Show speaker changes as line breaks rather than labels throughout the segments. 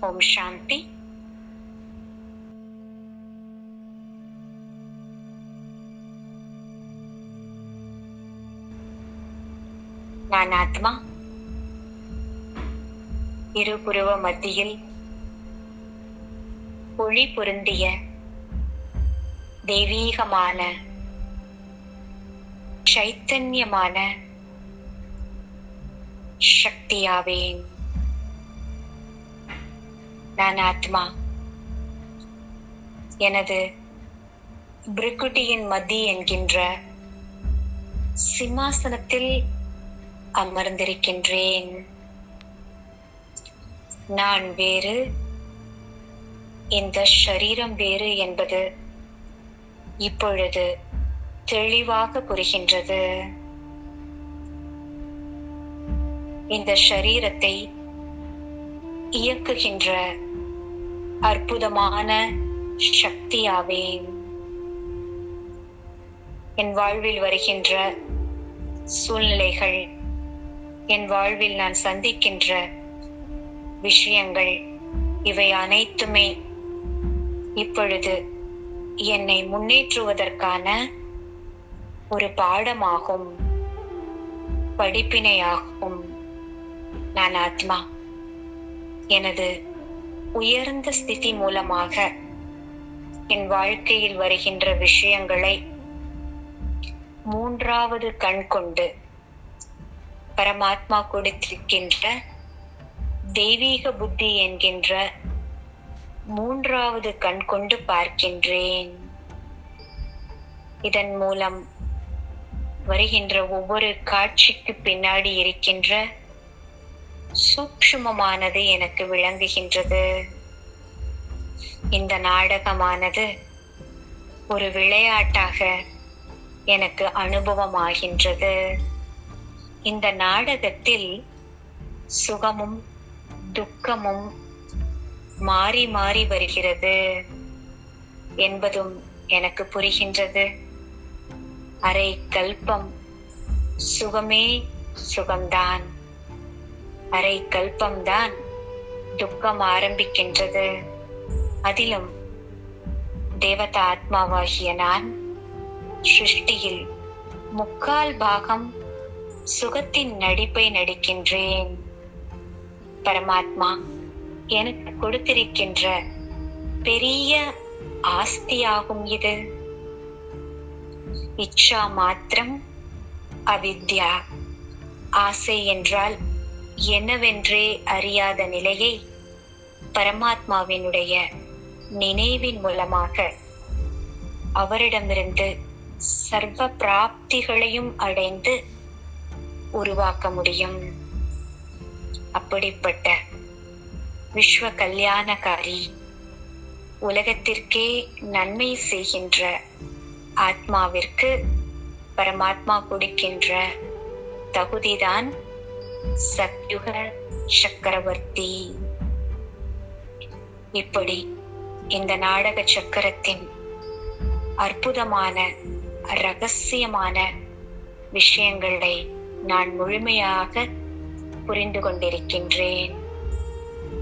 ஓம் சாந்தி. நான் ஆத்மா இருபுருவ மத்தியில் ஒளி பொருந்திய தெய்வீகமான சைத்தன்யமான சக்தியாவேன். நான் ஆத்மா எனது பிருக்குட்டியின் மத்தி என்கின்ற சிம்மாசனத்தில் அமர்ந்திருக்கின்றேன். நான் வேறு, இந்த ஷரீரம் வேறு என்பது இப்பொழுது தெளிவாக புரிகின்றது. இந்த ஷரீரத்தை இயக்குகின்ற அற்புதமான சக்தியாவேன். என் வாழ்வில் வருகின்ற சூழ்நிலைகள், என் வாழ்வில் நான் சந்திக்கின்ற விஷயங்கள், இவை அனைத்துமே இப்பொழுது என்னை முன்னேற்றுவதற்கான ஒரு பாடமாகும், படிப்பினையாகும். நான் ஆத்மா எனது உயர்ந்த ஸ்திதி மூலமாக என் வாழ்க்கையில் வருகின்ற விஷயங்களை மூன்றாவது கண் கொண்டு பரமாத்மா கொடுத்திருக்கின்ற தெய்வீக புத்தி என்கின்ற மூன்றாவது கண் கொண்டு பார்க்கின்றேன். இதன் மூலம் வருகின்ற ஒவ்வொரு காட்சிக்கு பின்னாடி இருக்கின்ற சூக்ஷ்மமானது எனக்கு விளங்குகின்றது. இந்த நாடகமானது ஒரு விளையாட்டாக எனக்கு அனுபவமாகின்றது. இந்த நாடகத்தில் சுகமும் துக்கமும் மாறி மாறி வருகிறது என்பதும் எனக்கு புரிகின்றது. அரை கல்பம் சுகமே சுகம்தான், அரை கல்பம்தான் துக்கம் ஆரம்பிக்கின்றது. அதிலும் தேவதா ஆத்மாவாகிய நான் சிருஷ்டியில் 3/4 பாகம் சுகத்தின் நடிப்பை நடிக்கின்றேன். பரமாத்மா எனக்கு கொடுத்திருக்கின்ற பெரிய ஆஸ்தியாகும் இது. இச்சா மாத்திரம் அவித்யா. ஆசை என்றால் என்னவென்றே அறியாத நிலையை பரமாத்மாவினுடைய நினைவின் மூலமாக அவரிடமிருந்து சர்வ பிராப்திகளையும் அடைந்து உருவாக்க முடியும். அப்படிப்பட்ட விஸ்வ கல்யாணகாரி, உலகத்திற்கே நன்மை செய்கின்ற ஆத்மாவிற்கு பரமாத்மா கொடுக்கின்ற தகுதிதான் சத்யுக சக்கரவர்த்தி. இப்படி இந்த நாடக சக்கரத்தின் அற்புதமான ரகசியமான விஷயங்களை நான் முழுமையாக புரிந்து கொண்டிருக்கின்றேன்.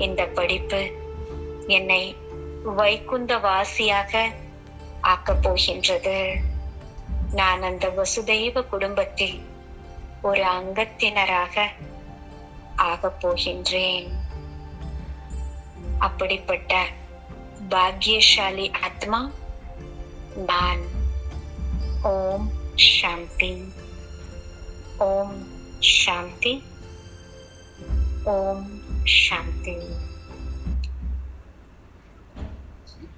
இந்த படிப்பு என்னை வைகுந்த வாசியாக ஆக்கப் போகின்றது. நான் அந்த வசுதெய்வ குடும்பத்தில் ஒரு அங்கத்தினராக ஆகப் போகின்றேன். அப்படிப்பட்ட பாக்கியசாலி ஆத்மா நான். ஓம் சாந்தி. ஓம் சாந்தி. ஓம் சாந்தி.